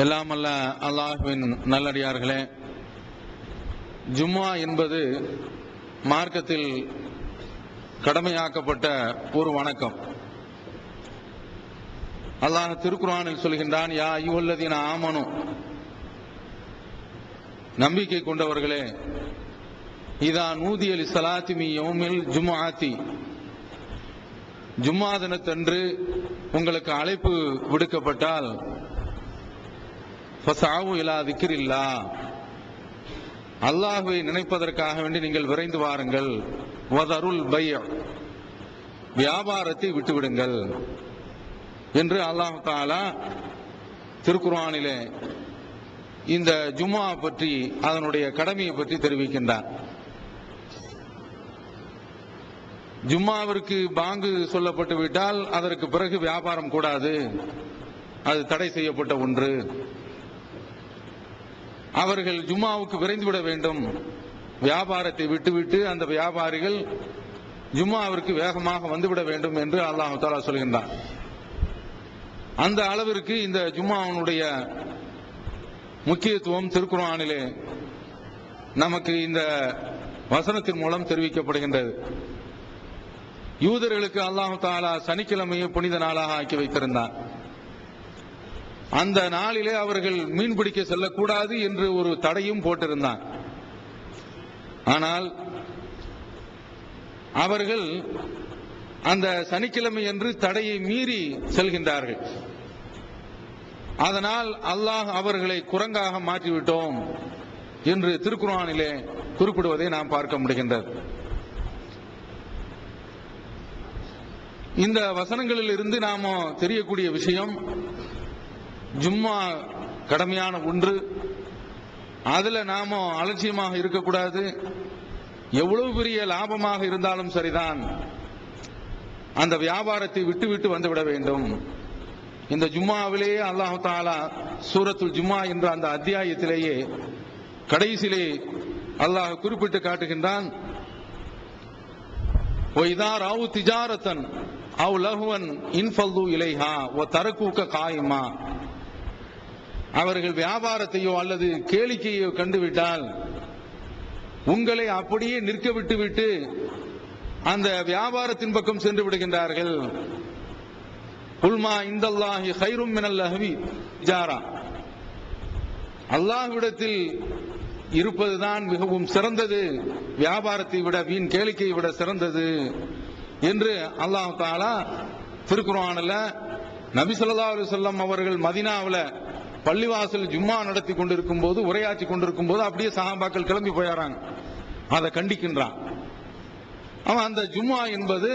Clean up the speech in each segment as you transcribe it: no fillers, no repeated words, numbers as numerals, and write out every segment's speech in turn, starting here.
எல்லாம் அல்ல அல்லாஹ்வின் நல்லடியார்களே, ஜும்மா என்பது மார்க்கத்தில் கடமையாக்கப்பட்ட ஒரு வணக்கம். அல்லாஹ் திருக்குர்ஆனில் சொல்கின்றான், யா அய்யுஹல்லதீன ஆமனு, நம்பிக்கை கொண்டவர்களே, இதா நூதிய லிஸ்ஸலாத்தி மின் யௌமில் ஜும்ஆத்தி, ஜும்மா தினத்தன்று உங்களுக்கு அழைப்பு விடுக்கப்பட்டால் ஃபஸஅவு இலா திக்ரில்லாஹ், அல்லாஹ்வை நினைப்பதற்காக வேண்டி நீங்கள் விரைந்து வாருங்கள். வதருல் பைஅ, வியாபாரத்தை விட்டுவிடுங்கள் என்று அல்லாஹ் தஆலா திருக்குர்ஆனிலே இந்த ஜும்மா பற்றி, அதனுடைய கடமையை பற்றி தெரிவிக்கின்றார். ஜும்மாவிற்கு பாங்கு சொல்லப்பட்டு விட்டால் அதற்கு பிறகு வியாபாரம் கூடாது, அது தடை செய்யப்பட்ட ஒன்று. அவர்கள் ஜும்மாவுக்கு விரைந்துவிட வேண்டும், வியாபாரத்தை விட்டுவிட்டு அந்த வியாபாரிகள் ஜும்மாவிற்கு வேகமாக வந்துவிட வேண்டும் என்று அல்லாஹ் தஆலா சொல்கின்றார். அந்த அளவிற்கு இந்த ஜும்மாவுடைய முக்கியத்துவம் திருக்குர்ஆனிலே நமக்கு இந்த வசனத்தின் மூலம் தெரிவிக்கப்படுகின்றது. யூதர்களுக்கு அல்லாஹ் தஆலா சனிக்கிழமையை புனித நாளாக ஆக்கி வைத்திருந்தார். அந்த நாளிலே அவர்கள் மீன்பிடிக்க செல்லக்கூடாது என்று ஒரு தடையும் போட்டிருந்தார். ஆனால் அவர்கள் அந்த சனிக்கிழமை என்று தடையை மீறி செல்கின்றார்கள். அதனால் அல்லாஹ் அவர்களை குரங்காக மாற்றிவிட்டோம் என்று திருக்குர்ஆனிலே குறிப்பிடுவதை நாம் பார்க்க முடிகின்றது. இந்த வசனங்களில் இருந்து நாம தெரியக்கூடிய விஷயம், ஜும்மா கடமையான ஒன்று, அதுல நாம அலட்சியமாக இருக்கக்கூடாது. எவ்வளவு பெரிய லாபமாக இருந்தாலும் சரிதான், அந்த வியாபாரத்தை விட்டு வந்துவிட வேண்டும். இந்த ஜும்மாவிலேயே அல்லாஹ் தஆலா சூரத்துல் ஜும்மா என்ற அந்த அத்தியாயத்திலேயே கடைசியிலே அல்லாஹ் குறிப்பிட்டு காட்டுகின்றான், وَإِذَا رَأَوْا تِجَارَةً أَوْ لَهْوًا انفضوا إِلَيْهَا وَتَرَكُوكَ قَائِمًا, அவர்கள் வியாபாரத்தையோ அல்லது கேளிக்கையோ கண்டுவிட்டால் உங்களை அப்படியே நிற்க விட்டுவிட்டு அந்த வியாபாரத்தின் பக்கம் சென்று விடுகின்றார்கள். குல்மா இந்தல்லாஹி கைரும் மினல் லஹ்வி ஜாரா, அல்லாஹ்விடத்தில் இருப்பதுதான் மிகவும் சிறந்தது, வியாபாரத்தை விட, வீண் கேளிக்கையை விட சிறந்தது என்று அல்லாஹ் தஆலா திருக்குர்ஆனில் நபி ஸல்லல்லாஹு அலைஹி வஸல்லம் அவர்கள் மதீனாவில் பள்ளிவாசல் ஜும்மா நடத்தி கொண்டிருக்கும் போது, உரையாற்றி கொண்டிருக்கும் போது அப்படியே சஹாபாக்கள் கிளம்பி போயாராங்க. அதை கண்டிக்கின்றான். அவன் அந்த ஜும்மா என்பது,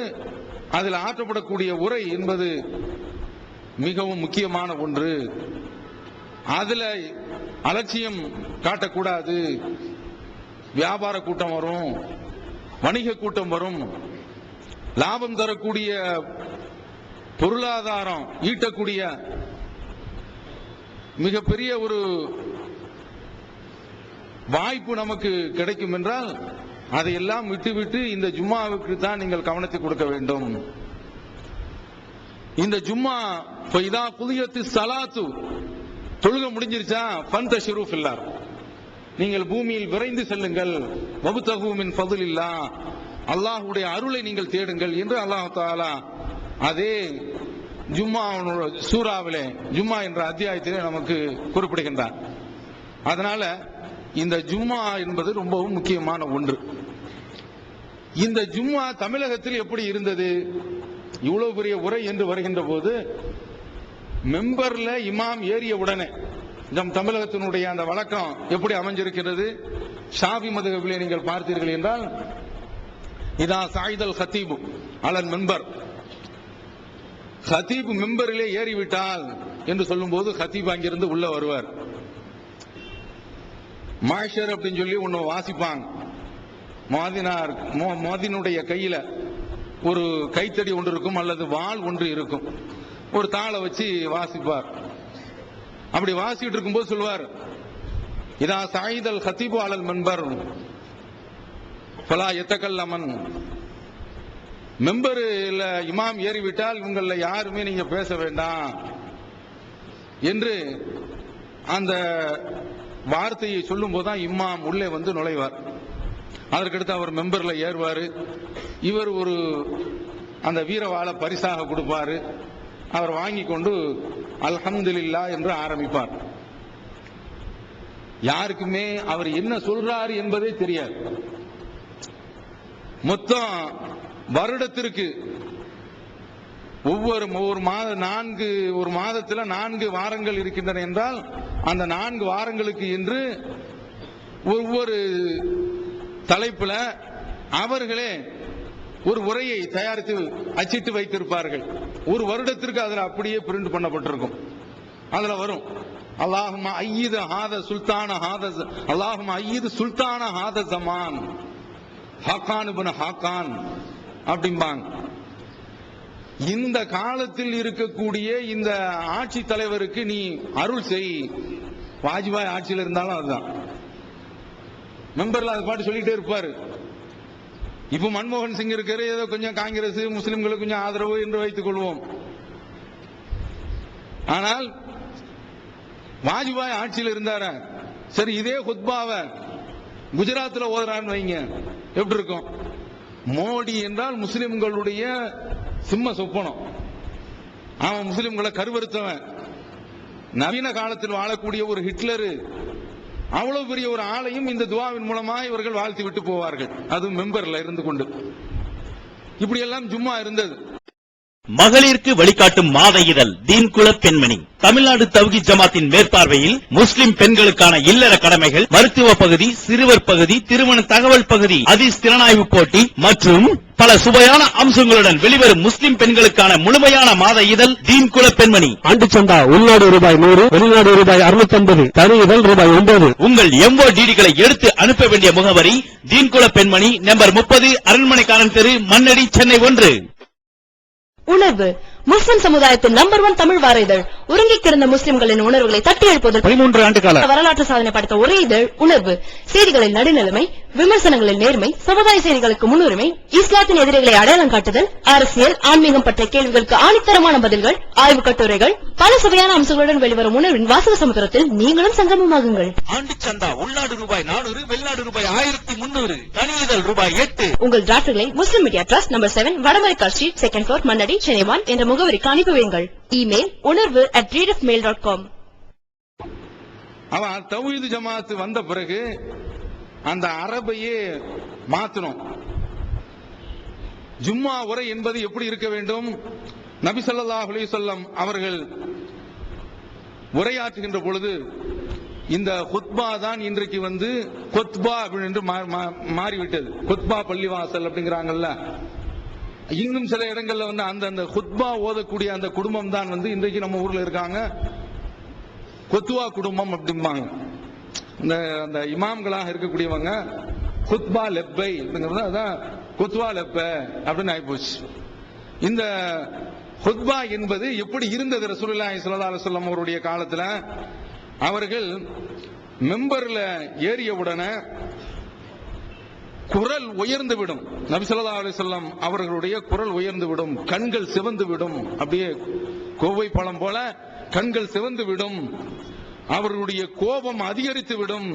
அதில் ஆற்றப்படக்கூடிய உரை என்பது மிகவும் முக்கியமான ஒன்று. அதுல அலட்சியம் காட்டக்கூடாது. வியாபார கூட்டம் வரும், வணிக கூட்டம் வரும், லாபம் தரக்கூடிய, பொருளாதாரம் ஈட்டக்கூடிய மிகப்பெரிய ஒரு வாய்ப்பு நமக்கு கிடைக்கும் என்றால் அதையெல்லாம் விட்டுவிட்டு இந்த ஜும்மாவுக்கு தான் நீங்கள் கவனத்தை கொடுக்க வேண்டும். இந்த ஜும்மா ஃபைதா குலியத்திஸ் ஸலாத்து, தொழுகை முடிஞ்சிருச்சா, ஃபந்தஷிரு ஃபில் அர்த், நீங்கள் பூமியில் விரைந்து செல்லுங்கள். வப்தகு மின் ஃபضலில்லாஹ், அல்லாஹ்வுடைய அருளை நீங்கள் தேடுங்கள் என்று அல்லாஹ் தஆலா அதே ஜும்மா சூராவிலே, ஜும்மா என்ற அத்தியாயத்திலே நமக்கு குறிப்பிடுகின்றார். அதனால இந்த ஜும்மா என்பது ரொம்பவும் முக்கியமான ஒன்று. இந்த ஜும்மா தமிழகத்தில் எப்படி இருந்தது? இவ்வளவு பெரிய உரை என்று வருகின்ற போது மெம்பர்ல இமாம் ஏறிய உடனே, நம் தமிழகத்தினுடைய அந்த வழக்கம் எப்படி அமைஞ்சிருக்கிறது? ஷாஃபி மதுஹபிலே நீங்கள் பார்த்தீர்கள் என்றால், இதா சாயிதல் ஹத்தீபு அலல் மெம்பர், ஹத்தீப் மெம்பரிலே ஏறிவிட்டால் என்று சொல்லும் போது ஹத்தீப் அங்கிருந்து உள்ள வருவார். மாஷர் அப்படின்னு சொல்லி ஒன்னு வாசிப்பாங்க. மோதினுடைய கையில ஒரு கைத்தடி ஒன்று இருக்கும், அல்லது வாள் ஒன்று இருக்கும், ஒரு தாளை வச்சு வாசிப்பார். அப்படி வாசிட்டு இருக்கும்போது சொல்வார், இதா சாயிதல் ஹத்தீபு அலல் மெம்பர் ஃபலா யத்தகல்லமன், மெம்பர்ல இமாம் ஏறிவிட்டால் உங்கள யாருமே நீங்க பேச வேண்டாம் என்று அந்த வார்த்தையை சொல்லும் போதுதான் இமாம் உள்ளே வந்து நுழைவார். அதற்கடுத்து அவர் மெம்பர்ல ஏறுவார். இவர் ஒரு அந்த வீரவாளை பரிசாக கொடுப்பாரு. அவர் வாங்கி கொண்டு அல்ஹம்துலில்லாஹ் என்று ஆரம்பிப்பார். யாருக்குமே அவர் என்ன சொல்றாரு என்பதே தெரியாது. மொத்தம் வருடத்திற்கு ஒரு மாதத்தில் 4 வாரங்கள் இருக்கின்றன என்றால் அந்த 4 வாரங்களுக்கு என்று ஒவ்வொரு தலைப்புல அவர்களே ஒரு உரையை தயாரித்து அச்சிட்டு வைத்திருப்பார்கள். ஒரு வருடத்திற்கு அதுல அப்படியே பிரிண்ட் பண்ணப்பட்டிருக்கும். அதுல வரும் அல்லாஹும்ம அய்யிது ஹாத சுல்தான ஹாத அல்லாஹும்ம அய்யிது சுல்தான ஹாத ஜமான் ஹாக்கான் இப்னு ஹாக்கான் அப்படிம்பாங்க. இந்த காலத்தில் இருக்கக்கூடிய இந்த ஆட்சி தலைவருக்கு நீ அருள் செய். வாஜ்பாய் ஆட்சியில் இருந்தாலும் அதுதான் மெம்பர்ல அது பாட்டு சொல்லிட்டே இருப்பாரு. இப்ப மன்மோகன் சிங் இருக்காரு, ஏதோ கொஞ்சம் காங்கிரஸ் முஸ்லிம்களுக்கு கொஞ்சம் ஆதரவு என்று வைத்துக் கொள்வோம். ஆனால் வாஜ்பாய் ஆட்சியில் இருந்தார சரி, இதே குத்பாவை குஜராத்தில் ஓதுறான்னு வைங்க, எப்படி இருக்கும்? மோடி என்றால் முஸ்லிம்களுடைய சிம்ம சொப்பனம். அவன் முஸ்லிம்களை கருவறுத்தவன். நவீன காலத்தில் வாழக்கூடிய ஒரு ஹிட்லரு, அவ்வளவு பெரிய ஒரு ஆளையும் இந்த துவாவின் மூலமா இவர்கள் வாழ்த்தி விட்டு போவார்கள். அது மெம்பர்ல இருந்து கொண்டு இப்படி எல்லாம் ஜும்மா இருந்தது. மகளிருக்கு வழிகாட்டும் மாத இதழ் தீன்குல பெண்மணி. தமிழ்நாடு தவ்ஹீத் ஜமாத்தின் மேற்பார்வையில் முஸ்லிம் பெண்களுக்கான இல்லற கடமைகள், மருத்துவ பகுதி, சிறுவர் பகுதி, திருமண தகவல் பகுதி, ஹதீஸ் திறனாய்வு போட்டி மற்றும் பல சுவையான அம்சங்களுடன் வெளிவரும் முஸ்லிம் பெண்களுக்கான முழுமையான மாத இதழ் தீன்குல பெண்மணி. ஆண்டு சந்தா உள்நாடு ரூபாய் 100, வெளிநாடு ரூபாய் 650, தனி இதழ் ரூபாய் 9. உங்கள் MODDகளை எடுத்து அனுப்ப வேண்டிய முகவரி தீன்குல பெண்மணி, நம்பர் 30, அரண்மனைக்காரன் தெரு, மண்ணடி, சென்னை 1. உணர்வு முஸ்லிம் சமுதாயத்தின் நம்பர் 1 தமிழ் வார இதழ். உறங்கி கிடந்த முஸ்லிம்களின் உணர்வுகளை தட்டி எழுப்புவதற்கு 13 ஆண்டு கால வரலாற்று சாதனை படைத்த ஒரே இதழ் உணர்வு. செய்திகளில் நடுநிலைமை, விமர்சனங்களில் நேர்மை, சமுதாய செய்திகளுக்கு முன்னுரிமை, இஸ்லாத்தின் எதிரிகளை அடையாளம் காட்டுதல், அரசியல், ஆன்மீகம் பற்றிய கேள்விகளுக்கு ஆணித்தரமான பதில்கள், ஆய்வு கட்டுரைகள், பல சுவையான அம்சங்களுடன் வெளிவரும் உணர்வின் வாசக சமுத்திரத்தில் நீங்களும் சங்கமமாகுங்கள். ஆண்டு சந்தா உள்நாடு ரூபாய் 400, வெளிநாடு ரூபாய் 1300, தனி இதழ் ரூபாய் 8. உங்கள் டிராஃப்ட்களை Muslim media trust number 7, Vadamaraikal street, 2nd floor, Mannady, Chennai 1 என்ற முகவரிக்கு அனுப்பி வையுங்கள். Email unarvu@readofmail.com. அவன் தவ்ஹீத் ஜமாத் வந்த பிறகு அந்த அரபையே மாற்றணும். ஜும்மா உரை என்பது எப்படி இருக்க வேண்டும்? நபி ஸல்லல்லாஹு அலைஹி வஸல்லம் அவர்கள் உரையாற்றுகின்ற பொழுது இந்த குத்பா தான் இன்றைக்கு கொத்பா என்று மாறிவிட்டது. குத்பா பள்ளிவாசல் அப்படிங்கிறாங்கல்ல. இன்னும் சில இடங்கள்ல அந்த குத்பா ஓதக்கூடிய அந்த குடும்பம் தான் இன்றைக்கு நம்ம ஊர்ல இருக்காங்க, கொத்துவா குடும்பம் அப்படிம்பாங்க. அந்த இமாம்களாக இருக்கக்கூடியவங்க குத்பா லெப்பை அதான் குத்வா லெப்ப அப்படின்னு ஆயிப்போச்சு. இந்த குத்பா என்பது எப்படி இருந்தது? ரசூலுல்லாஹி ஸல்லல்லாஹு அலைஹி வஸல்லம் அவருடைய காலத்துல அவர்கள் மெம்பர்ல ஏறிய உடனே குரல் உயர்ந்து விடும். நபி ஸல்லல்லாஹு அலைஹி வஸல்லம் அவர்களுடைய குரல் உயர்ந்து விடும், கண்கள் சிவந்து விடும், அப்படியே கோவை பழம் போல கண்கள் சிவந்து விடும், அவர்களுடைய கோபம் அதிகரித்து விடும்.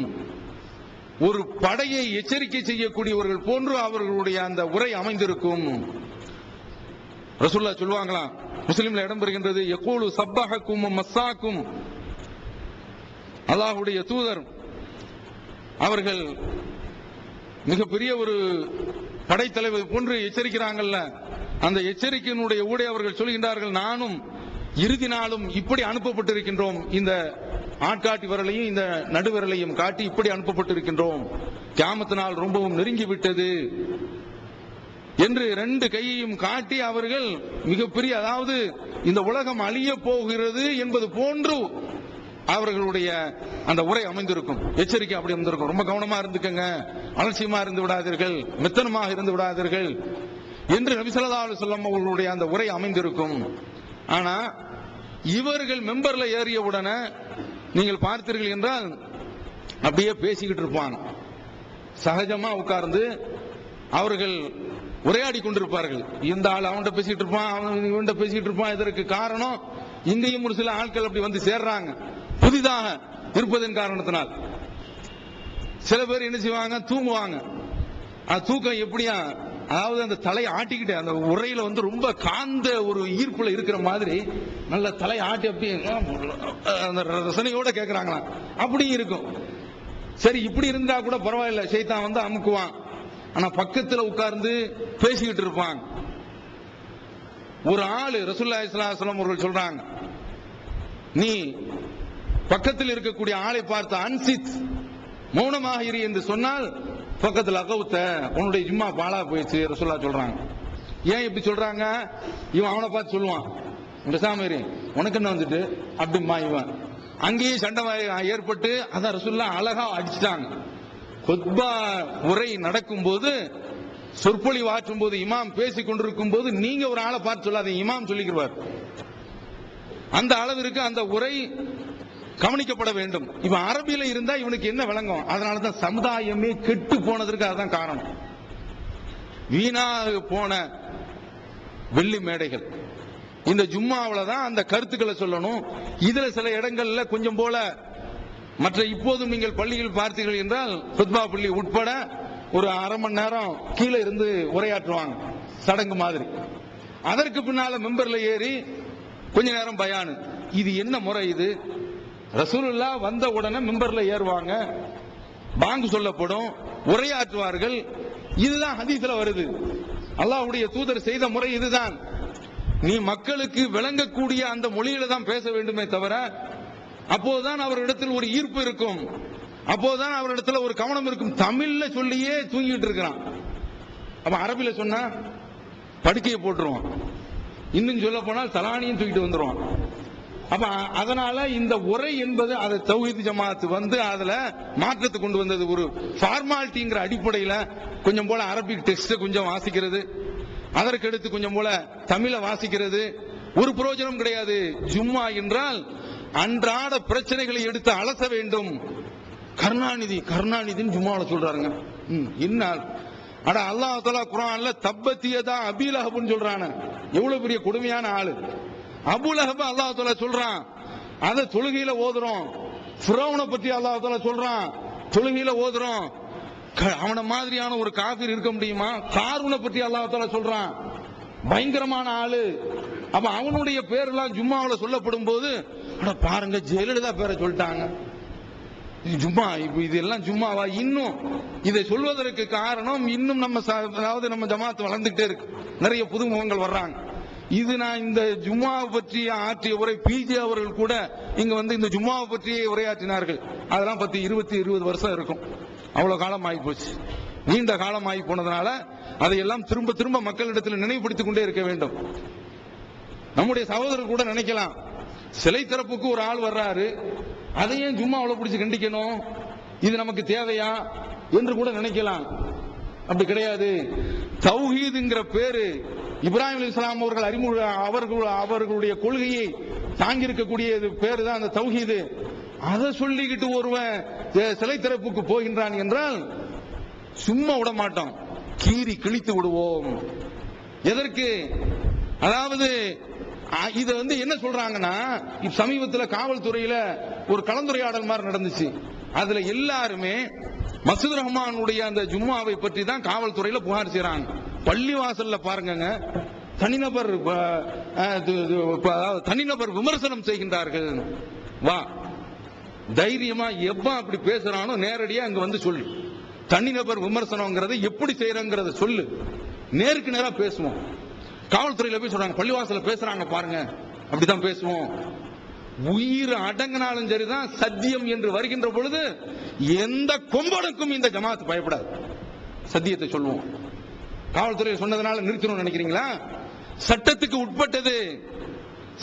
ஒரு படையை எச்சரிக்கை செய்யக்கூடியவர்கள் போன்று அவர்களுடைய அந்த உரை அமைந்திருக்கும். ரசூலுல்லாஹ் சொல்வாங்களாம், முஸ்லிம்ல இடம்பெறுகின்றது, யகூலு சப்பஹக்கும் மஸ்ஸாக்கும். அல்லாஹ்வுடைய தூதர் அவர்கள் மிகப்பெரிய ஒரு படைத்தலைவர் போன்று எச்சரிக்கிறாங்கல்ல, அந்த எச்சரிக்கையினுடைய ஊடே அவர்கள் சொல்கின்றார்கள், நானும் இறுதி நாளும் இப்படி அனுப்பப்பட்டிருக்கின்றோம், இந்த ஆட்காட்டி விரலையும் இந்த நடுவிரலையும் காட்டி இப்படி அனுப்பப்பட்டிருக்கின்றோம், கியாமத் நாள் ரொம்பவும் நெருங்கிவிட்டது என்று 2 கையையும் காட்டி அவர்கள் மிகப்பெரிய, அதாவது இந்த உலகம் அழிய போகிறது என்பது போன்று அவர்களுடைய அந்த உரை அமைந்திருக்கும். எச்சரிக்கை அப்படி அமைந்திருக்கும். ரொம்ப கவனமா இருந்துக்கங்க, அலட்சியமா இருந்து விடாதீர்கள், மெத்தனமாக இருந்து விடாதீர்கள் என்று நபி ஸல்லல்லாஹு அலைஹி வஸல்லம் அவர்களுடைய அந்த உரை அமைந்திருக்கும். ஆனா இவர்கள் மெம்பர்ல ஏறிய உடனே நீங்கள் பார்த்தீர்கள் என்றால் அப்படியே பேசிக்கிட்டு இருப்பாங்க. சகஜமா உட்கார்ந்து அவர்கள் உரையாடி கொண்டிருப்பார்கள். இந்த ஆள் அவன்கிட்ட பேசிட்டு இருப்பான், அவன் இவன்கிட்ட பேசிட்டு இருப்பான். இதற்கு காரணம் இங்கேயும் ஒரு சில ஆட்கள் அப்படி சேர்றாங்க. புதிதாக இருப்பதன் காரணத்தினால் சில பேர் என்ன செய்வாங்க, தூங்குவாங்க. தூக்கம் எப்படியா, அதாவது அந்த தலையை ஆட்டிக்கிட்டு அந்த உரையில வந்து ரொம்ப காந்த ஒரு ஈர்ப்புல இருக்கிற மாதிரி நல்ல தலையை ஆட்டி அப்படி அந்த ரசனையோட கேட்கிறாங்களா, அப்படி இருக்கும். சரி, இப்படி இருந்தா கூட பரவாயில்ல, ஷைத்தான் வந்து அமுக்குவான். ஆனா பக்கத்துல உட்கார்ந்து பேசிக்கிட்டு இருப்பாங்க. ஒரு ஆளு ரசூலுல்லாஹி ஸல்லல்லாஹு அலைஹி வஸல்லம் அவர்கள் சொல்றாங்க, நீ பக்கத்தில் இருக்கக்கூடிய ஆளை பார்த்து அன்சித், மௌனமாக இரு என்று சொன்னால் பக்கத்தில் அகவுத்த, உன்னுடைய ஜும்மா பாலா போயிடுச்சு ரசூலுல்லாஹ் சொல்றாங்க. ஏன் இப்படி சொல்றாங்க? இவன் அவனை பார்த்து சொல்லுவான், பேசாம இரு, உனக்கு என்ன வந்துட்டு அப்படிமா. இவன் அங்கேயே சண்டை ஏற்பட்டு அதான் ரசூலுல்லாஹ் அழகா அடிச்சுட்டாங்க. குத்பா உரை நடக்கும் போது, சொற்பொழிவு ஆற்றும் போது, இமாம் பேசிக் கொண்டிருக்கும் போது நீங்க ஒரு ஆளை பார்த்து சொல்லாதீங்க, இமாம் சொல்லிக்கிறார். அந்த அளவிற்கு அந்த உரை கவனிக்கப்பட வேண்டும். இவன் அரபியில இருந்தா இவனுக்கு என்ன விளங்கும்? அதனாலதான் சமுதாயமே கெட்டு போனதற்கு அதுதான் காரணம். வீணாக போன வெள்ளி மேடைகள். இந்த ஜும்மாவில தான் அந்த கருத்துக்களை சொல்லணும். இதுல சில இடங்கள்ல கொஞ்சம் போல மற்ற இப்போதும் நீங்கள் பள்ளியில் பார்த்தீர்கள் என்றால் குத்பா பள்ளி உட்பட ஒரு அரை மணி நேரம் கீழே இருந்து உரையாற்றுவாங்க, சடங்கு மாதிரி. அதற்கு பின்னால மெம்பர்ல ஏறி கொஞ்ச நேரம் பயானு. இது என்ன முறை? இது ரசூலுல்லாஹ் வந்த உடனே மெம்பர்ல ஏறுவாங்க, பாங்கு சொல்லப்படும், உரையாற்றுவார்கள். இதுதான் ஹதீஸ்ல வருது. அல்லாஹ்வுடைய தூதர் செய்த முறை இதுதான். நீ மக்களுக்கு விளங்கக்கூடிய அந்த மொழியில தான் பேச வேண்டுமே தவிர, அப்போதுதான் அவரிடத்தில் ஒரு ஈர்ப்பு இருக்கும், அப்போதுதான் அவரிடத்தில் ஒரு கவனம் இருக்கும். தமிழ்ல சொல்லியே தூங்கிட்டு இருக்கிறான். அப்ப அரபில சொன்னா படுக்கையை போட்டுருவான், இன்னும் சொல்ல போனால் தலானியும் தூக்கிட்டு வந்துருவான். அப்ப அதனால இந்த உரை என்பது அது தௌஹீத் ஜமாத் வந்து அதுல மாற்றத்தை கொண்டு வந்தது. ஒரு ஃபார்மாலிட்டிங்கிற அடிப்படையில கொஞ்சம் போல அரபிக் டெக்ஸ்ட் கொஞ்சம் வாசிக்கிறது, அதற்கடுத்து கொஞ்சம் போல தமிழை வாசிக்கிறது, ஒரு பிரயோஜனம் கிடையாது. ஜும்மா என்றால் அன்றாட பிரச்சனைகளை எடுத்து அலச வேண்டும். கருணாநிதின்னு ஜும்மாவில் சொல்றாருங்க. என்ன அட, அல்லாஹ் தஆலா குர்ஆன்ல தப்பத்தியதா அபீலஹப்னு சொல்றான. எவ்வளவு பெரிய கொடுமையான ஆளு அபூலஹப். அல்லாஹ் தஆலா சொல்றான், அத தொழுகையில ஓதுறோம். ஃபிரௌனை பத்தி அல்லாஹ் தஆலா சொல்றான், தொழுகையில ஓதுறோம். அவன மாதிரியான ஒரு காஃபிர் இருக்க முடியுமா? காரூனை பத்தி அல்லாஹ் தஆலா சொல்றான், பயங்கரமான ஆளு. அப்ப அவனுடைய பேரெல்லாம் ஜும்மாவில் சொல்லப்படும் போது பாருங்க, ஜெயலலிதா பேரை சொல்லிட்டாங்க. ஜும்மா இதெல்லாம் ஜும்மாவா? இன்னும் இதை சொல்வதற்கு காரணம் இன்னும் நம்ம அதாவது நம்ம ஜமாத் வளர்ந்துகிட்டே இருக்கு, நிறைய புதுமுகங்கள் வர்றாங்க. இது நான் இந்த ஜும்மாவை பற்றி ஆற்றிய உரை, பிஜே அவர்கள் கூட இங்க வந்து இந்த ஜும்மாவை பற்றியே உரையாற்றினார்கள். அதெல்லாம் பத்தி 20 வருஷம் இருக்கும். அவ்வளவு காலம் ஆகி போச்சு, நீண்ட காலம் ஆகி போனதுனால அதையெல்லாம் திரும்ப திரும்ப மக்களிடத்தில் நினைவுபடுத்திக் கொண்டே இருக்க வேண்டும். நம்முடைய சகோதரர் கூட நினைக்கலாம், சிலை திறப்புக்கு ஒரு ஆள் வர்றாரு, அதையும் ஜும்மாவில் பிடிச்சு கண்டிக்கணும், இது நமக்கு தேவையா என்று கூட நினைக்கலாம். அப்படி கிடையாது. தௌஹீதுங்கிற பேரு இப்ராஹிம் அலைஹிஸ்ஸலாம் அவர்கள் அவர்களுடைய கொள்கையை தாங்கி இருக்கக்கூடிய பேரு தான் அந்த தௌஹீது. அதை சொல்லிக்கிட்டு ஒருவன் சிலை திறப்புக்கு போகின்றான் என்றால் சும்மா விட மாட்டோம், கீறி கிழித்து விடுவோம். எதற்கு? அதாவது இது வந்து என்ன சொல்றாங்கன்னா, சமீபத்தில் காவல்துறையில ஒரு கலந்துரையாடல் மாதிரி நடந்துச்சு. அதுல எல்லாருமே மசூத் ரஹ்மானுடைய அந்த ஜும்மாவை பற்றி தான் காவல்துறையில புகார் செய்றாங்க. பள்ளிவாசல்ல பாருங்க, தனிநபர் விமர்சனம் செய்கின்றார்கள். வா, தைரியமா எப்ப அப்படி பேசுறானோ நேரடியா அங்க வந்து சொல்லு. தனிநபர் விமர்சனம்ங்கிறது எப்படி செய்யறங்கிறத சொல்லு, நேருக்கு நேரா பேசுவோம். காவல்துறையில போய் சொல்றாங்க, பள்ளிவாசல பேசுறாங்க பாருங்க, அப்படித்தான் பேசுவோம். உயிர் அடங்கினாலும் சரிதான், சத்தியம் என்று வருகின்ற பொழுது எந்த கொம்பனுக்கும் இந்த ஜமாத் பயப்படாது, சத்தியத்தை சொல்லுவோம். காவல்துறை சொன்னதுனால நிறுத்தணும்னு நினைக்கிறீங்களா? சட்டத்துக்கு உட்பட்டது,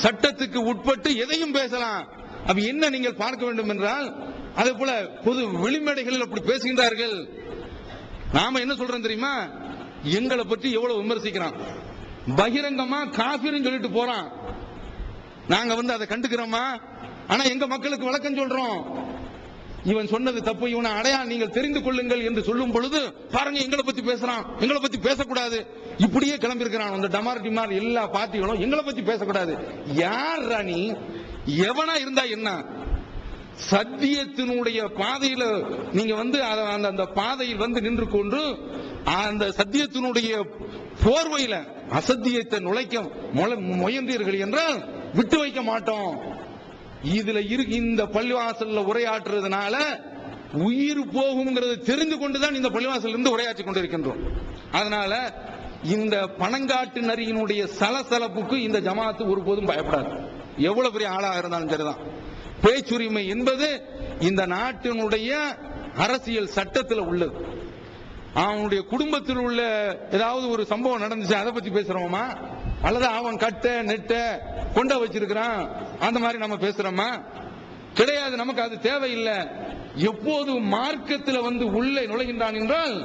சட்டத்துக்கு உட்பட்டு எதையும் பேசலாம். அப்ப என்ன நீங்கள் பார்க்க வேண்டும் என்றால், அதே போல பொது வெளிமேடைகளில் அப்படி பேசுகின்றார்கள். நாம என்ன சொல்றோம் தெரியுமா? எங்களை பற்றி எவ்வளவு விமர்சிக்கிறான், பகிரங்கமா காஃபிர்னு சொல்லிட்டு போறான். நாங்க வந்து அதை கண்டுக்கிறோமா? ஆனா எங்க மக்களுக்கு விளக்கம் சொல்றோம், இவன் சொன்னது தப்பு, இவனை அடையாளம் நீங்கள் தெரிந்து கொள்ளுங்கள் என்று சொல்லும் பொழுது பாருங்க, எங்களை பத்தி பேசுறான், எங்களை பத்தி பேசக்கூடாது, இப்படியே கிளம்பி இருக்கிறான். அந்த டமார் டிமார் எல்லா பார்ட்டிகளும் எங்களை பத்தி பேசக்கூடாது. யார் ராணி? எவனா இருந்தா என்ன? சத்தியத்தினுடைய பாதையில நீங்க அந்த பாதையில் நின்று கொண்டு அந்த சத்தியத்தினுடைய போர்வையில அசத்தியத்தை நுழைக்க முயன்றீர்கள் என்றால் விட்டு வைக்க மாட்டோம். இதுல இந்த பள்ளிவாசல்ல உரையாற்றுறதுனால உயிர் போகும்ங்கிறது தெரிந்து கொண்டுதான் இந்த பள்ளிவாசல் இருந்து உரையாற்றி கொண்டிருக்கின்றோம். அதனால இந்த பணங்காட்டு நரியினுடைய சலசலப்புக்கு இந்த ஜமாத்து ஒருபோதும் பயப்படாது. எவ்வளவு பெரிய ஆளாக இருந்தாலும் சரிதான். பேச்சுரிமை என்பது இந்த நாட்டினுடைய அரசியல் சட்டத்தில் உள்ளது. அவனுடைய குடும்பத்தில் உள்ள ஏதாவது ஒரு சம்பவம் நடந்துச்சு, அதை பத்தி பேசுறோமா? அல்லது அவன் கட்ட நெட்ட கொண்ட வச்சிருக்கிறான் அந்த மாதிரி நம்ம பேசுறோமா? கிடையாது. நமக்கு அது தேவையில்லை. எப்போது மார்க்கத்தில் உள்ளே நுழைகின்றான் என்றால்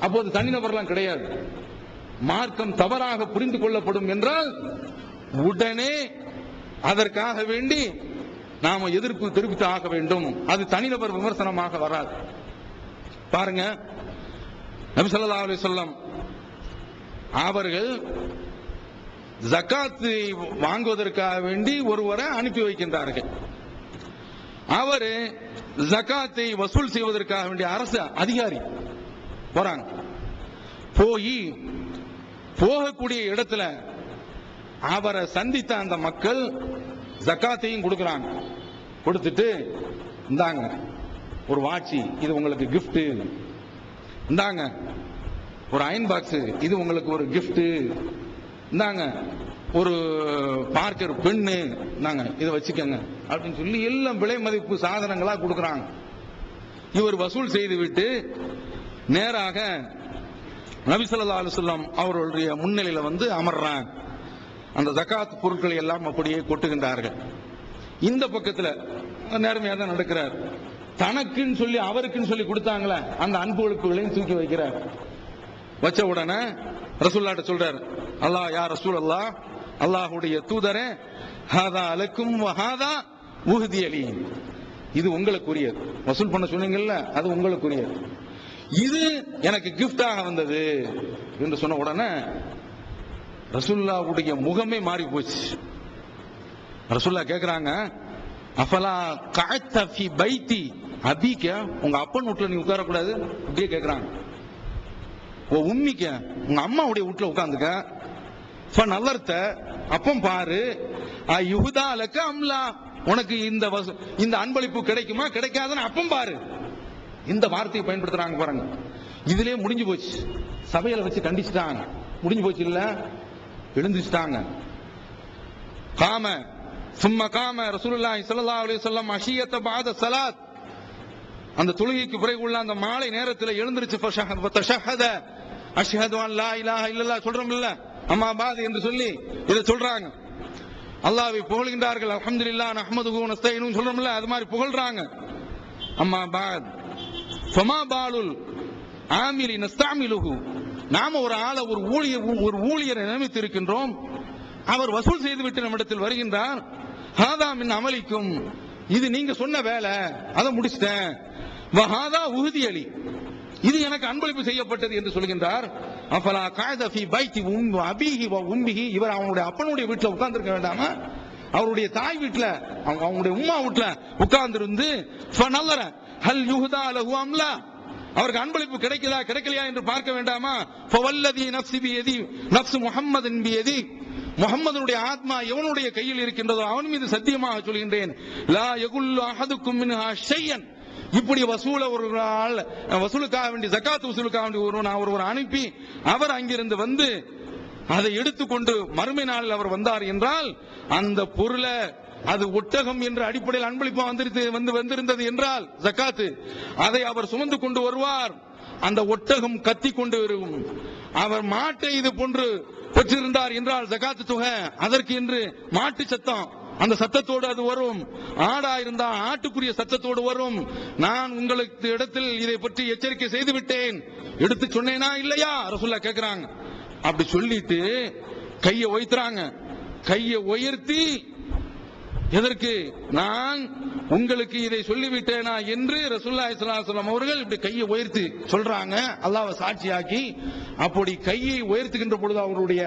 அப்போது தனிநபர்லாம் கிடையாது. மார்க்கம் தவறாக புரிந்து கொள்ளப்படும் என்றால் உடனே அதற்காக வேண்டி நாம எதிர்ப்பு தெரிவித்து ஆக வேண்டும். அது தனிநபர் விமர்சனமாக வராது. பாருங்க, நபி ஸல்லல்லாஹு அலைஹி வஸல்லம் அவர்கள் ஜகாத் வாங்குவதற்காக வேண்டி ஒருவரை அனுப்பி வைக்கின்றார்கள். அவர் ஜகாத்தை வசூல் செய்வதற்காக வேண்டிய அரசு அதிகாரி போறாங்க. போகக்கூடிய இடத்துல அவரை சந்தித்த அந்த மக்கள் ஜகாத்தையும் கொடுக்கிறாங்க. கொடுத்துட்டு இந்தாங்க ஒரு வாட்சி, இது உங்களுக்கு கிஃப்ட். இந்தாங்க ஒரு அயன் பாக்ஸ், இது உங்களுக்கு ஒரு கிஃப்ட். இந்தாங்க ஒரு பார்க்கர் பெண்ணு, இந்தாங்க இதை வச்சுக்கங்க அப்படின்னு சொல்லி எல்லாம் விலை மதிப்பு சாதனங்களா கொடுக்கறாங்க. இவர் வசூல் செய்து விட்டு நேராக நபி ஸல்லல்லாஹு அலைஹி வஸல்லம் அவர்களுடைய முன்னிலையில அமர்றாங்க. அந்த ஜகாத் பொருட்களை எல்லாம் அப்படியே கொட்டுகின்றார்கள். இந்த பக்கத்துல நேர்மையா தான் நடக்கிறார். தனக்குன்னு சொல்லி அவருக்குன்னு சொல்லி கொடுத்தாங்களே அந்த அன்புகளுக்குகளையும் தூக்கி வைக்கிறார். வச்ச உடனே ரசூலுல்லாஹ் சொல்றார், அல்லாஹ் யா ரசூலல்லாஹ், அல்லாஹ்வுடைய தூதரே, ஹாதா அலக்கும் வ ஹாதா உஹ்தி அலி, இது உங்களுக்குரியது. வசூல் பண்ண சொன்னீங்கல்ல, அது உங்களுக்குரியது. இது எனக்கு கிஃப்டாக வந்தது என்று சொன்ன உடனே ரசூலுல்லாஹ்வுடைய முகமே மாறி போச்சு. ரசூலுல்லாஹ் கேக்குறாங்க, அஃபலா கஅத்த ஃபீ பைத்தி அபீக, உங்க அப்பன் வீட்டுல நீ உட்கார கூடாது அப்படியே கேக்குறாங்க. ஓ உம்மிக்க, உங்க அம்மாவுடைய வீட்டுல உட்கார்ந்துக்க. நல்லர்த்த அப்பம் பாரு, யுஹுதா லக அம்லா, உனக்கு இந்த அன்பளிப்பு கிடைக்குமா கிடைக்காதுன்னு அப்பம் பாரு. இந்த வார்த்தையை பயன்படுத்துறாங்க பாருங்க. இதுலயே முடிஞ்சு போச்சு. சபையில வச்சு கண்டிச்சுட்டாங்க. முடிஞ்சு போச்சு இல்ல, எழுந்துட்டாங்க. காம சும்ம காம ரசூலுல்லாஹி ஸல்லல்லாஹு அலைஹி வஸல்லம் அஷியத பஅத ஸலாத், அந்த தொழுகைக்கு பிறகு உள்ள அந்த மாலை நேரத்தில் எழுந்திருச்சு ஃபஷஹத அஷ்ஹது அன் லா இலாஹ இல்லல்லாஹ் சொல்றோம் இல்ல, அம்மா பாத் என்று சொல்லி இதை சொல்றாங்க. அல்லாஹ்வை புகழ்கின்றார்கள். அல்ஹம்துலில்லாஹ் நஹ்மதுஹு வ நஸ்தஈனு சொல்றோம்ல, அது மாதிரி புகழ்றாங்க. அம்மா பாத் ஃபமா பாலுல் ஆமிலி நஸ்தஅமிலுஹு, நாம ஒரு ஆளை ஒரு ஊழியரை நியமித்து இருக்கின்றோம். அவர் வசூல் செய்துவிட்டு நம்மிடத்தில் வருகின்றார். ஹாதா மின் அமலிக்கும், இது நீங்க சொன்ன வேலை, அதை முடிச்சிட்டேன். வஹாதா உஹ்தி அலி, இது எனக்கு அன்பளிப்பு செய்யப்பட்டது என்று சொல்கின்றார். அஃபலா கஅத ஃபீ பைத்தி அபீஹி வ உம்மிஹி, இவர் அவனுடைய அப்பனுடைய வீட்டில் உட்கார்ந்து இருக்க வேண்டாமா? அவருடைய தாய் வீட்டில், அவங்களுடைய உம்மா வீட்டில் உட்கார்ந்திருந்து ஃபனல்லர ஹல் யுஹ்தா லஹு அம்லா, அவருக்கு அன்பளிப்பு கிடைக்குதா கிடைக்கலையா என்று பார்க்க வேண்டாமா? ஃபவல்லதி நஃப்ஸி பியதி நஃப்ஸு முஹம்மதின் பியதி, முஹம்மதுடைய ஆத்மா எவனுடைய கையில் இருக்கின்றதோ அவன் மீது சத்தியமாக சொல்கின்றேன், லா யகுல்லு அஹதுக்கும் மின்ஹா ஷையன், இப்படி வசூலுக்காக வேண்டி ஜகாத் வசூலுக்காக வேண்டி ஒருவர் அனுப்பி அவர் அங்கிருந்து அதை எடுத்துக்கொண்டு மறுமை நாளில் அவர் வந்தார் என்றால் அந்த பொருளை, அது ஒட்டகம் என்ற அடிப்படையில் அன்பளிப்பு வந்திருந்தது என்றால் ஜகாத்து, அதை அவர் சுமந்து கொண்டு வருவார். அந்த ஒட்டகம் கத்தி கொண்டு வரும். அவர் மாட்டை இது போன்று பெற்றிருந்தார் என்றால் ஜகாத்து தொகை, அதற்கு என்று மாட்டு சத்தம், அந்த சத்தத்தோடு அது வரும். ஆடா இருந்தால் ஆட்டுக்குரிய சத்தத்தோடு வரும். நான் உங்களுக்கு இடத்தில் இதை பற்றி எச்சரிக்கை செய்து விட்டேன், எடுத்து சொன்னேனா இல்லையா ரசூலுல்லாஹ் கேக்குறாங்க. அப்படி சொல்லிட்டு கையை உயர்த்துறாங்க. கையை உயர்த்தி எதற்கு, நான் உங்களுக்கு இதை சொல்லிவிட்டேனா என்று ரசூலுல்லாஹி ஸல்லல்லாஹு அலைஹி வஸல்லம் அவர்கள் இப்படி கையை உயர்த்தி சொல்றாங்க, அல்லாஹ்வை சாட்சியாக்கி. அப்படி கையை உயர்த்துகின்ற பொழுது அவருடைய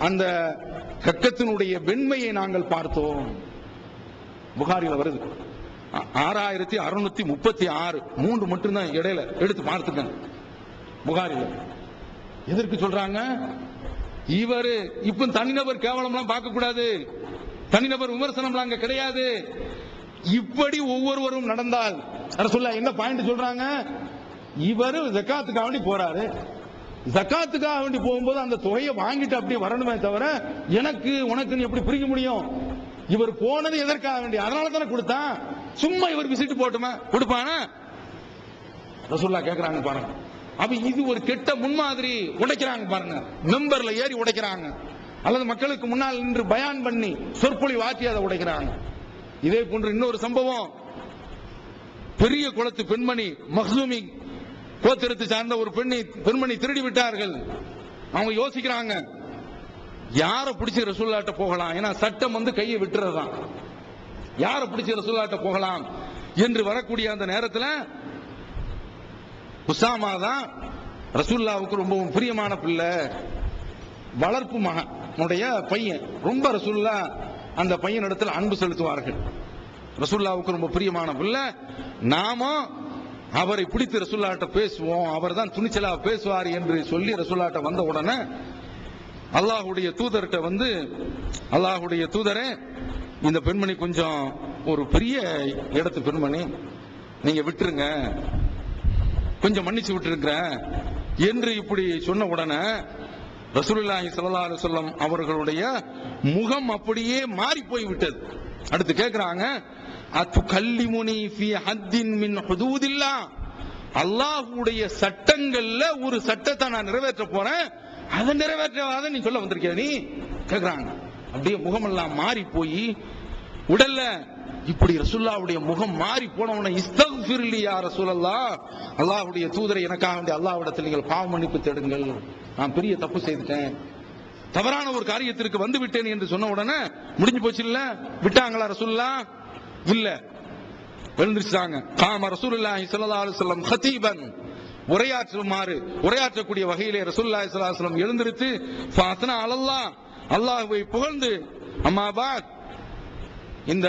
அந்த கக்கத்தினுடைய வெண்மையை நாங்கள் பார்த்தோம். புகாரில வருது. 6636 3 மட்டும்தான் இடையில எடுத்து பார்த்துக்கங்க புகாரில. எதற்கு சொல்றாங்க? இவரு இப்ப தனிநபர் கேவலம்லாம் பார்க்க கூடாது, தனிநபர் விமர்சனம்லாம் அங்க கிடையாது. இப்படி ஒவ்வொருவரும் நடந்தால் ரசூலுல்லாஹ் என்ன பாயிண்ட் சொல்றாங்க? இவரு ஜகாத்துக்காக வேண்டி போறாரு, ஜகாத்துக்காக வேண்டி போகும்போது அந்த தொகையை வாங்கிட்டு அப்படியே வரணுமே தவிர எனக்கு உனக்கு எப்படி பிரிக்க முடியும்? இவர் போனது எதற்காக வேண்டி? அதனால தானே கொடுத்தான். சும்மா இவர் விசிட் போட்டுமா கொடுப்பானா? ரசூலுல்லாஹ் கேக்குறாங்க பாருங்க. அப்ப இது ஒரு கெட்ட முன்மாதிரி. உடைக்கிறாங்க பாருங்க, மெம்பர்ல ஏறி உடைக்கிறாங்க, அல்லது மக்களுக்கு முன்னால் நின்று பயான் பண்ணி சொற்பொழிவு ஆற்றி அதை உடைக்கிறாங்க. இதே போன்று இன்னொரு சம்பவம், பெரிய குளத்து பெண்மணி மக்சூமி கோத்திரத்தை சார்ந்த ஒரு பெண்மணி திருடி விட்டார்கள். அவங்க யோசிக்கிறாங்க, யாரை பிடிச்சி ரசூலுல்லாஹ்ட்ட போகலாம்? ஏன்னா சட்டம் கையை விட்டுறதுதான். யாரை பிடிச்சி ரசூலுல்லாஹ்ட்ட போகலாம் என்று வரக்கூடிய அந்த நேரத்தில் உசாமா தான் ரசூலுல்லாஹ்வுக்கு ரொம்பவும் பிரியமான பிள்ளை, வளர்ப்பு மகனுடைய பையன். ரொம்ப ரசூலுல்லாஹ் அந்த பையன் இடத்துல அன்பு செலுத்துவார்கள். ரசூலுல்லாஹ்வுக்கு ரொம்ப பிரியமான பிள்ளை. நாம அவரை பிடித்து ரசூலுல்லாஹ்ட்ட பேசுவோம், அவர் தான் துணிச்சலா பேசுவார் என்று சொல்லி ரசூலுல்லாஹ்ட்ட வந்த உடனே அல்லாஹ்வுடைய தூதர்கிட்ட அல்லாஹ்வுடைய தூதரே, இந்த பெண்மணி கொஞ்சம் ஒரு பெரிய இடத்து பெண்மணி, நீங்க விட்டுருங்க, கொஞ்சம் மன்னிச்சு விட்டுருங்க என்று இப்படி சொன்ன உடனே ரசூலுல்லாஹி ஸல்லல்லாஹு அலைஹி வஸல்லம் அவர்களுடைய முகம் அப்படியே மாறி போய் விட்டது. அடுத்து கேக்குறாங்க, அத்துகல்லிமுனி ஃபீ ஹத்தின் மின் ஹுதூதில்லாஹ், அல்லாஹ்வுடைய சட்டங்கள்ல ஒரு சட்டத்தை நான் நிறைவேற்ற போறேன், அதை நிறைவேற்றாத நீ சொல்ல வந்திருக்கிய நீ கேக்குறாங்க. அப்படியே முகமெல்லாம் மாறி போய் உடல்ல இப்படி ரசூலுல்லாஹ்வுடைய முகம் மாறி போனவன இஸ்தக்ஃபிர்லி யா ரசூலல்லாஹ், அல்லாஹ்வுடைய தூதரை எனக்காக வேண்டிய அல்லாஹ்விடத்தில் நீங்கள் பாவ மன்னிப்பு தேடுங்கள், நான் பெரிய தப்பு செய்துட்டேன், தவறான ஒரு காரியத்திற்கு வந்து விட்டேன் என்று சொன்ன உடனே முடிஞ்சு போச்சு. இல்ல விட்டாங்களா ரசூலுல்லாஹ்? இல்ல, எழுந்திருச்சாங்க. காம ரசூலுல்லாஹி ஸல்லல்லாஹு அலைஹி வஸல்லம் ஹதீபன், உரையாற்றக்கூடிய வகையிலே ரசூலுல்லாஹி ஸல்லல்லாஹு அலைஹி வஸல்லம் எழுந்திருத்து ஃபாத்னா அலல்லாஹ், அல்லாஹ்வை புகழ்ந்து, அம்மா பாத், இந்த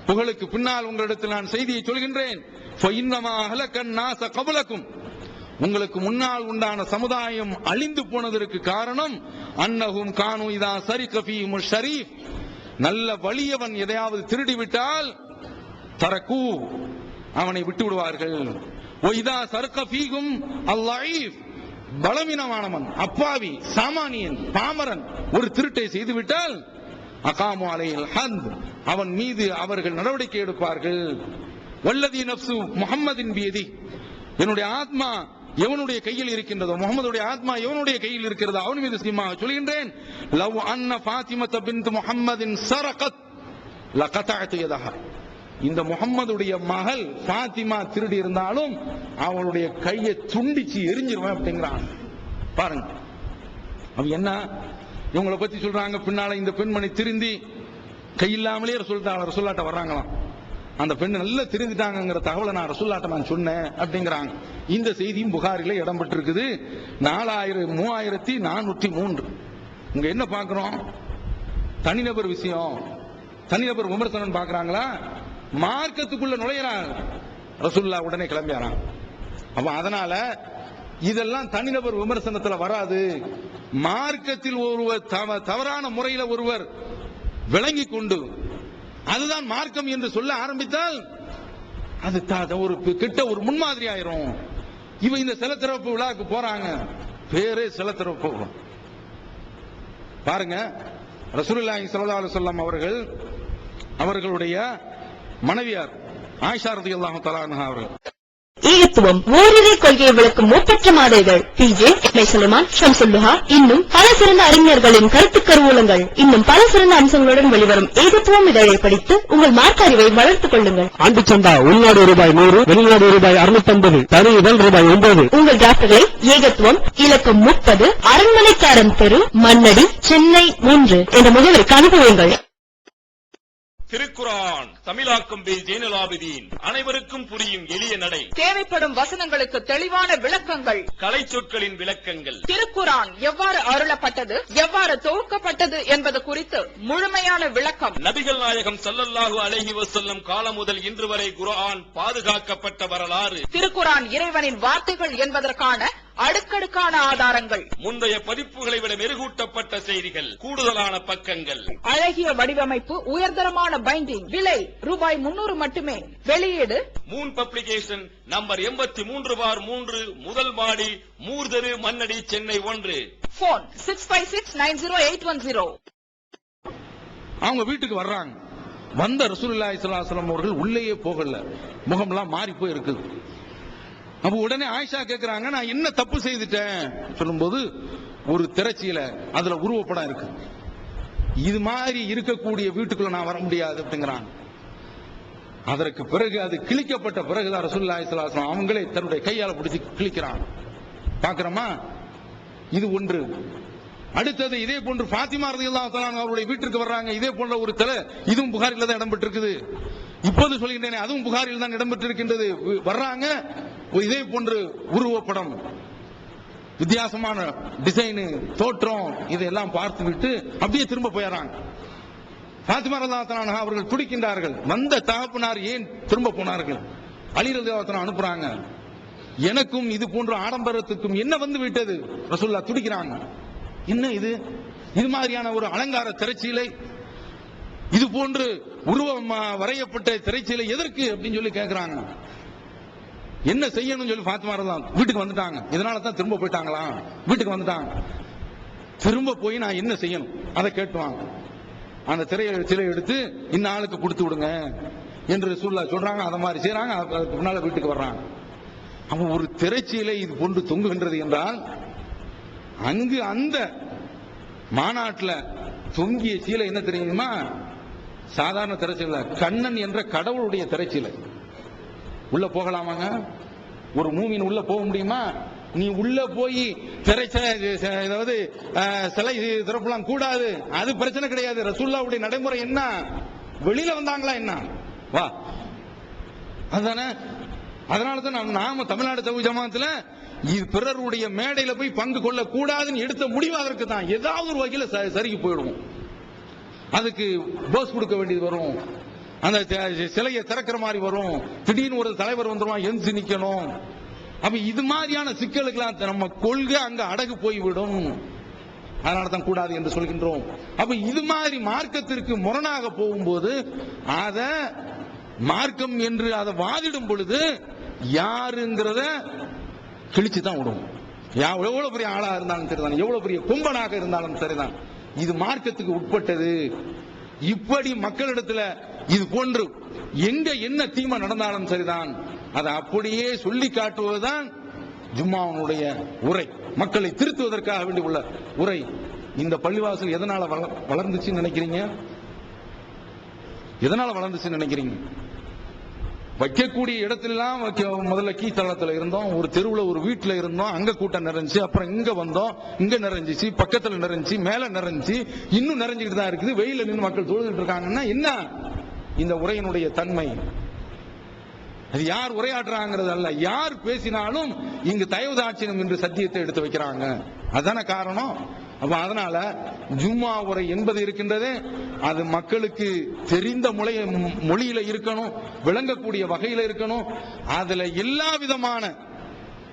புகழுக்கு பின்னால் உங்களிடத்தில் நான் செய்தியை சொல்கின்றேன். ஃபஇன்னமா அஹலகன் நாஸ கப்லகும், உங்களுக்கு முன்னால் உண்டான சமுதாயம் அழிந்து போனதற்கு காரணம் அன்னஹும் கானு இதா சரிக ஃபீஹிம் ஷரீஃப், நல்ல வலியவன் எதையாவது திருடி விட்டால் தரகு, அவனை விட்டு விடுவார்கள். வ இதா சர்க ஃபீஹிம் அல்-லஈஃப், பலவீனமானவன், அப்பாவி, சாமானியன், பாமரன் ஒரு திருட்டை செய்து விட்டால் அகாமு அலைஹில் ஹத், அவன் மீது அவர்கள் நடவடிக்கை எடுப்பார்கள். வல்லதி நஃப்சு முஹம்மதின் பியதி, என்னுடைய ஆத்மா எவனுடைய கையில் இருக்கின்றதோ, முகமதுடைய ஆத்மா எவனுடைய கையில் இருக்கிறதோ அவன் மீது சத்தியமாக சொல்கின்றேன், லவ் அன்ன ஃபாத்திமத பின்த் முஹம்மதின் சரகத் லகதஅது யதஹா, இந்த முகம்மதுடைய மகள் ஃபாத்திமா திருடி இருந்தாலும் அவளுடைய கையை துண்டிச்சு எரிஞ்சிருவேன் அப்படிங்கிறான். பாருங்க, அவன் என்ன இவங்களை பத்தி சொல்றாங்க. பின்னால இந்த பெண்மணி திருந்தி கையில்லாமலே ரசூலுல்லாஹ்ட்ட வர்றாங்களாம். அந்த பெண் நல்லா திருந்திட்டாங்கிற தகவலை நான் ரசூலுல்லாஹ்ட்ட நான் சொன்னேன் அப்படிங்கிறாங்க. இந்த செய்தியும் புகாரில இடம் பெற்றிருக்குது. 3403. இங்க என்ன பார்க்கிறோம்? தனிநபர் விஷயம், தனிநபர் விமர்சனம் பார்க்கறாங்களா? மார்க்கத்துக்குள்ள நுழையறாங்க. ரசூலுல்லாஹ் உடனே கிளம்பியாராம். அப்ப அதனால இதெல்லாம் தனிநபர் விமர்சனத்துல வராது. மார்க்கத்தில் ஒருவர் தவறான முறையில ஒருவர் விளங்கி கொண்டு அதுதான் மார்க்கம் என்று சொல்ல ஆரம்பித்தால் அது ஒரு கிட்ட ஒரு முன்மாதிரி ஆயிரும். இவ இந்த சிலத்திறப்பு விழாக்கு போறாங்க, பேரே சிலத்திறப்பு. பாருங்க, ரசூலுல்லாஹி ஸல்லல்லாஹு அலைஹி வஸல்லம் அவர்களுடைய மனைவியார் ஆயிஷா ரலியல்லாஹு தஆலா அன்ஹா அவர்கள் ஏகத்துவம் ஓரிரை கொள்கையை விளக்கும் மூப்பற்ற மாதைகள் பிஜே சுலைமான், ஷம்சுல்லுஹா, இன்னும் பல சிறந்த அறிஞர்களின் கருத்து கருவூலங்கள், இன்னும் பல சிறந்த அம்சங்களுடன் வெளிவரும் ஏகத்துவம் இதழை படித்து உங்கள் மார்க்க அறிவை வளர்த்துக் கொள்ளுங்கள். ஆண்டு சந்தா உள்நாடு ரூபாய் 100, வெளிநாடு ரூபாய் 650, தனி இதழ் ரூபாய் 9. உங்கள் டிராப்டுகளை ஏகத்துவம் இலக்கம் 30 அரண்மனைக்காரன் தெரு, மண்ணடி, சென்னை 3 என்ற முகவரிக்கு அனுப்புவீர்கள். திருக்குரான் தமிழாக்கம் பி ஜெயினலாபிதீன். அனைவருக்கும் புரியும் எளிய நடை. தேவைப்படும் வசனங்களுக்கு தெளிவான விளக்கங்கள். கலை சொற்களின் விளக்கங்கள். திருக்குரான் எவ்வாறு அருளப்பட்டது, எவ்வாறு தொகுக்கப்பட்டது என்பது குறித்து முழுமையான விளக்கம். நபிகள் நாயகம் ஸல்லல்லாஹு அலைஹி வஸல்லம் காலம் முதல் இன்று வரை குர்ஆன் பாதுகாக்கப்பட்ட வரலாறு. திருக்குரான் இறைவனின் வார்த்தைகள் என்பதற்கான அடுக்கடுக்கான ஆதாரங்கள். முந்தைய பதிப்புகளை விட மெருகூட்டப்பட்ட செய்திகள், கூடுதலான பக்கங்கள். அழகிய வடிவமைப்பு, உயர்தரமான பைண்டிங். விலை ரூபாய் 300 மட்டுமே. வெளியீடு மூன் பப்ளிகேஷன், நம்பர் 83/3, முதல் மாடி, மூர்தரு, மண்ணடி, சென்னை 1. போன் 65690810. அவங்க வீட்டுக்கு வர்றாங்க. வந்த ரசூலுல்லாஹி ஸல்லல்லாஹு அலைஹி வஸல்லம் அவர்கள் உள்ளேயே போகல, முகம்லாம் மாறி போய் இருக்குது. அப்ப உடனே ஆயிஷா கேக்குறாங்க, நான் என்ன தப்பு செய்துட்டேன் சொல்லும்போது, ஒரு திரைச்சியில அதுல உருவப்படம் இருக்கு, இது மாதிரி இருக்கக்கூடிய வீட்டுக்குள்ள நான் வர முடியாது அப்படிங்கிறாங்க. அதற்கு பிறகு அது கிழிக்கப்பட்ட பிறகுதான் ரசூலுல்லாஹி ஸல்லல்லாஹு அலைஹி வஸல்லம் அவங்களே தன்னுடைய கையால பிடிச்சு கிழிக்கிறாங்க. பாக்குறோமா? இது ஒன்று. அடுத்தது இதே போன்று ஃபாத்திமா ரலியல்லாஹு தஆலா அவருடைய வீட்டிற்கு வர்றாங்க. இதே போன்ற ஒரு தலை, இதுவும் புகாரில தான் இடம்பெற்றிருக்குது. இப்போது சொல்கின்றேனே, அதுவும் புகாரில் தான் இடம்பெற்றிருக்கின்றது. வர்றாங்க, இதே போன்று உருவப்படம், வித்தியாசமான டிசைன், தோற்றம், இதெல்லாம் பார்த்து விட்டு அப்படியே திரும்ப போயிடறாங்க. ஃபாத்திமா ரலியல்லாஹு தஆலா அவர்கள் துடிக்கின்றார்கள். வந்த தகப்பனார் ஏன் திரும்ப போனார்கள்? அலி ரலியல்லாஹு தஆலா அனுப்புறாங்க. எனக்கும் இது போன்ற ஆடம்பரத்துக்கும் என்ன வந்து விட்டது? ரசூலுல்லாஹ் துடிக்கிறாங்க. என்ன இது? இது மாதிரியான ஒரு அலங்கார திரைச்சீலை, இது போன்று உருவம் வரையப்பட்ட திரைச்சீலை எதற்கு அப்படின்னு சொல்லி கேட்கிறாங்க. என்ன செய்யணும்னு சொல்லி ஃபாத்திமா ரலியல்லாஹு வீட்டுக்கு வந்துட்டாங்க. இதனால தான் திரும்ப போயிட்டாங்களா? வீட்டுக்கு வந்துட்டாங்க. திரும்ப போய் நான் என்ன செய்யணும் அதை கேட்டுவாங்க. அந்த சிலை எடுத்து இந்த ஆளுக்கு கொடுத்து விடுங்க என்று ரசூலுல்லாஹ் சொல்றாங்க. அத மாதிரி செய்றாங்க. அதுக்கு முன்னால வீட்டுக்கு வர்றாங்க. அவன் ஒரு திரைச்சீலை இது போன்று தொங்குகின்றது என்றால், அங்கு அந்த மாநாட்டில் தொங்கிய சீலை என்ன தெரியுமா? சாதாரண திரைச்சீலை, கண்ணன் என்ற கடவுளுடைய திரைச்சீலை. உள்ள போகலாமாங்க? ஒரு மூமின் உள்ள போக முடியுமா? நீ உள்ள போய் அதாவது சிலை திறப்பலாம் கூடாது, அது பிரச்சனை கிடையாது. ரசூலுல்லாஹ்வுடைய நடைமுறை என்ன? வெளியில வந்தாங்களா என்ன? வா, அதுதானே. அதனாலதான் நாம தமிழ்நாடு தவ்ஹீத் ஜமாத்துல பிறருடைய மேடையில போய் பங்கு கொள்ள கூடாதுன்னு எடுத்த முடிவு அதற்கு தான். ஏதாவது ஒரு வகையில சறுக்கி போயிடுவோம். அதுக்கு போஸ் கொடுக்க வேண்டியது வரும், அந்த சிலையை திறக்கிற மாதிரி வரும், திடீர்னு ஒரு தலைவர் வந்துருவான், எந்திரிச்சு நிக்கணும். அப்ப இது மாதிரியான சிக்கலுக்கெல்லாம் நம்ம கொள்கை அங்க அடகு போய்விடும். அதனாலதான் கூடாது என்று சொல்கின்றோம். அப்ப இது மாதிரி மார்க்கத்திற்கு முரணாக போகும்போது அத மார்க்கம் என்று அதை வாதிடும் பொழுது யாருங்கிறத கிழிச்சு தான் விடும். எவ்வளவு பெரிய ஆளா இருந்தாலும் சரிதான், எவ்வளவு பெரிய கும்பனாக இருந்தாலும் சரிதான், இது மார்க்கத்துக்கு உட்பட்டது. இப்படி மக்களிடத்துல இது போன்று எங்க என்ன தீமை நடந்தாலும் சரிதான், அதை அப்படியே சொல்லி காட்டுவதுதான் ஜும்மாவுடைய உரை, மக்களை திருத்துவதற்காக வேண்டி உள்ள உரை. இந்த பள்ளிவாசல் எதனால வளர்ந்துச்சுன்னு நினைக்கிறீங்க? எதனால வளர்ந்துச்சுன்னு நினைக்கிறீங்க? வைக்கக்கூடிய இடத்திலாம் முதல்ல கீழ்த்தளத்துல இருந்தோம், ஒரு தெருவுல ஒரு வீட்டுல இருந்தோம், அங்க கூட்டம் நிறைஞ்சி, அப்புறம் இங்க வந்தோம், இங்க நிறைஞ்சிச்சு, பக்கத்துல நிறைஞ்சி, மேல நிறைஞ்சி, இன்னும் நிறைஞ்சிட்டு தான் இருக்குது. வெயில நின்று மக்கள் தொழுதுட்டு இருக்காங்கன்னா என்ன இந்த உரையினுடைய தன்மை? அது யார் உரையாற்றுறாங்கிறது அல்ல, யார் பேசினாலும் இங்கு தயவுதாட்சியம் என்று சத்தியத்தை எடுத்து வைக்கிறாங்க. அதான காரணம். அப்ப அதனால ஜும்மா உரை என்பது இருக்கின்றது, அது மக்களுக்கு தெரிந்த மொழியில இருக்கணும், விளங்கக்கூடிய வகையில இருக்கணும். அதுல எல்லா விதமான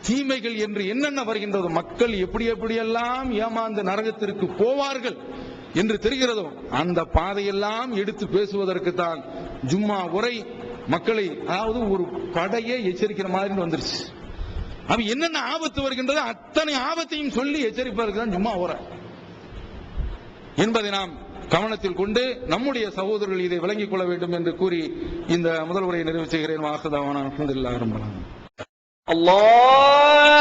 தீமைகள் என்று என்னென்ன வருகின்றதோ, மக்கள் எப்படி எப்படியெல்லாம் ஏமாந்து நரகத்திற்கு போவார்கள் என்று தெரிகிறதோ அந்த பாதையெல்லாம் எடுத்து பேசுவதற்கு தான் ஜும்மா உரை. மக்களை, அதாவது ஒரு படையை எச்சரிக்கிற மாதிரி வந்துருச்சு. அப்ப என்னென்ன ஆபத்து வருகின்றது அத்தனை ஆபத்தையும் சொல்லி எச்சரிப்பதற்கு தான் ஜும்மா உரை என்பதை நாம் கவனத்தில் கொண்டு நம்முடைய சகோதரர்கள் இதை விளங்கிக் கொள்ள வேண்டும் என்று கூறி இந்த முதல் உரையை நிறைவு செய்கிறேன். வாஹிதாவானா அல்ஹம்துலில்லாஹி ரப்பில் ஆலமீன். அல்லாஹ்